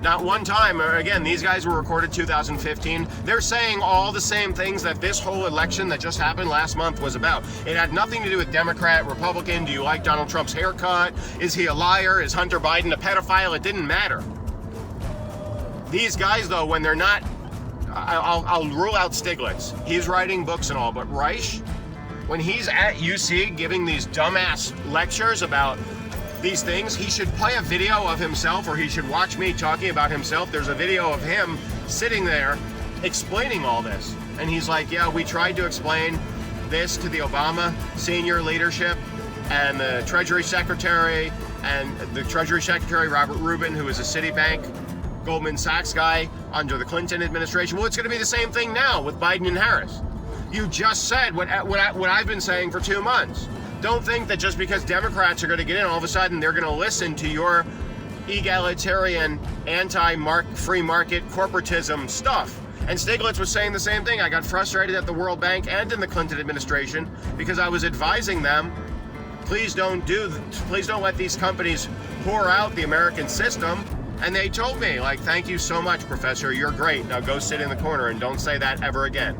Not one time. Again, these guys were recorded 2015. They're saying all the same things that this whole election that just happened last month was about. It had nothing to do with Democrat, Republican. Do you like Donald Trump's haircut? Is he a liar? Is Hunter Biden a pedophile? It didn't matter. These guys, though, when they're not, I'll rule out Stiglitz. He's writing books and all, but Reich, when he's at UC giving these dumbass lectures about these things, he should play a video of himself, or he should watch me talking about himself. There's a video of him sitting there explaining all this. And he's like, yeah, we tried to explain this to the Obama senior leadership and the Treasury Secretary, Robert Rubin, who is a Citibank, Goldman Sachs guy under the Clinton administration. Well, it's going to be the same thing now with Biden and Harris. You just said what I've been saying for 2 months. Don't think that just because Democrats are going to get in, all of a sudden they're going to listen to your egalitarian, anti-free market corporatism stuff. And Stiglitz was saying the same thing. I got frustrated at the World Bank and in the Clinton administration because I was advising them, please don't let these companies pour out the American system. And they told me, like, thank you so much, Professor. You're great. Now go sit in the corner and don't say that ever again.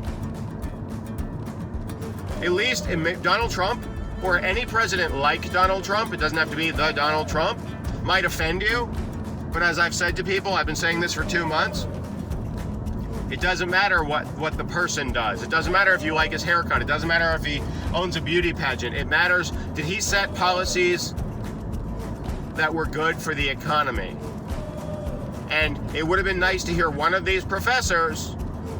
At least Donald Trump, or any president like Donald Trump, it doesn't have to be the Donald Trump, might offend you. But as I've said to people, I've been saying this for 2 months, it doesn't matter what the person does. It doesn't matter if you like his haircut. It doesn't matter if he owns a beauty pageant. It matters, did he set policies that were good for the economy? And it would have been nice to hear one of these professors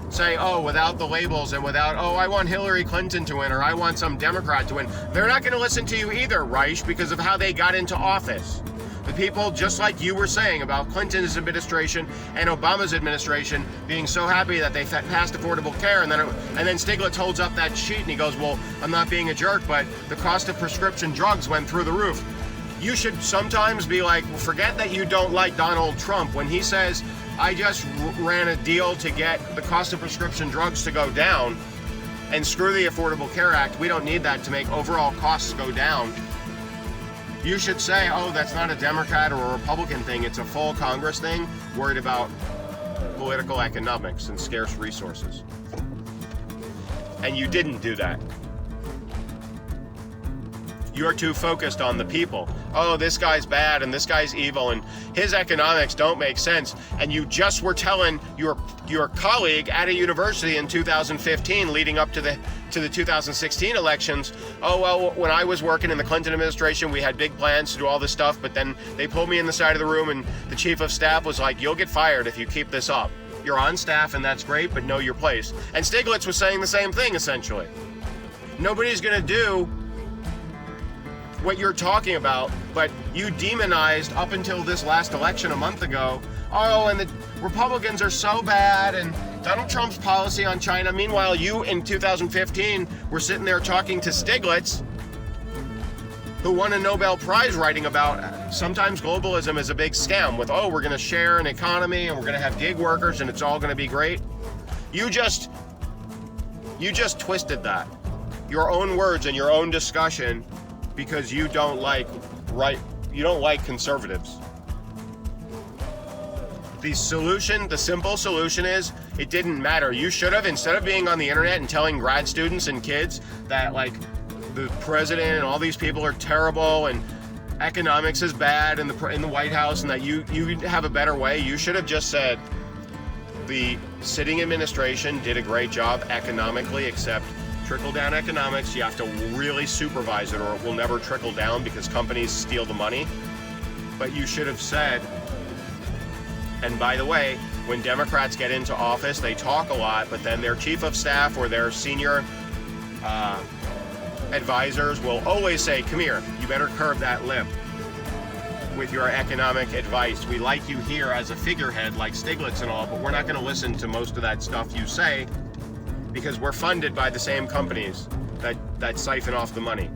say, oh, without the labels and without, oh, I want Hillary Clinton to win, or I want some Democrat to win. They're not going to listen to you either, Reich, because of how they got into office. The people, just like you were saying about Clinton's administration and Obama's administration being so happy that they passed Affordable Care, and then Stiglitz holds up that sheet and he goes, well, I'm not being a jerk, but the cost of prescription drugs went through the roof. You should sometimes be like, well, forget that you don't like Donald Trump. When he says, I just ran a deal to get the cost of prescription drugs to go down, and screw the Affordable Care Act, we don't need that to make overall costs go down. You should say, oh, that's not a Democrat or a Republican thing, it's a full Congress thing, worried about political economics and scarce resources. And you didn't do that. You're too focused on the people. Oh, this guy's bad and this guy's evil and his economics don't make sense. And you just were telling your colleague at a university in 2015, leading up to the 2016 elections, oh, well, when I was working in the Clinton administration, we had big plans to do all this stuff, but then they pulled me in the side of the room and the chief of staff was like, you'll get fired if you keep this up. You're on staff and that's great, but know your place. And Stiglitz was saying the same thing, essentially. Nobody's gonna do what you're talking about, but you demonized up until this last election a month ago. Oh, and the Republicans are so bad, and Donald Trump's policy on China. Meanwhile, you in 2015 were sitting there talking to Stiglitz, who won a Nobel Prize writing about sometimes globalism is a big scam with, oh, we're going to share an economy and we're going to have gig workers and it's all going to be great. You just twisted that. Your own words and your own discussion, because you don't like conservatives. The simple solution is, it didn't matter. You should have, instead of being on the internet and telling grad students and kids that like the president and all these people are terrible and economics is bad in the White House and that you have a better way, you should have just said the sitting administration did a great job economically, except trickle-down economics, you have to really supervise it or it will never trickle down because companies steal the money. But you should have said, and by the way, when Democrats get into office, they talk a lot, but then their chief of staff or their senior advisors will always say, come here, you better curb that lip with your economic advice. We like you here as a figurehead like Stiglitz and all, but we're not going to listen to most of that stuff you say, because we're funded by the same companies that siphon off the money.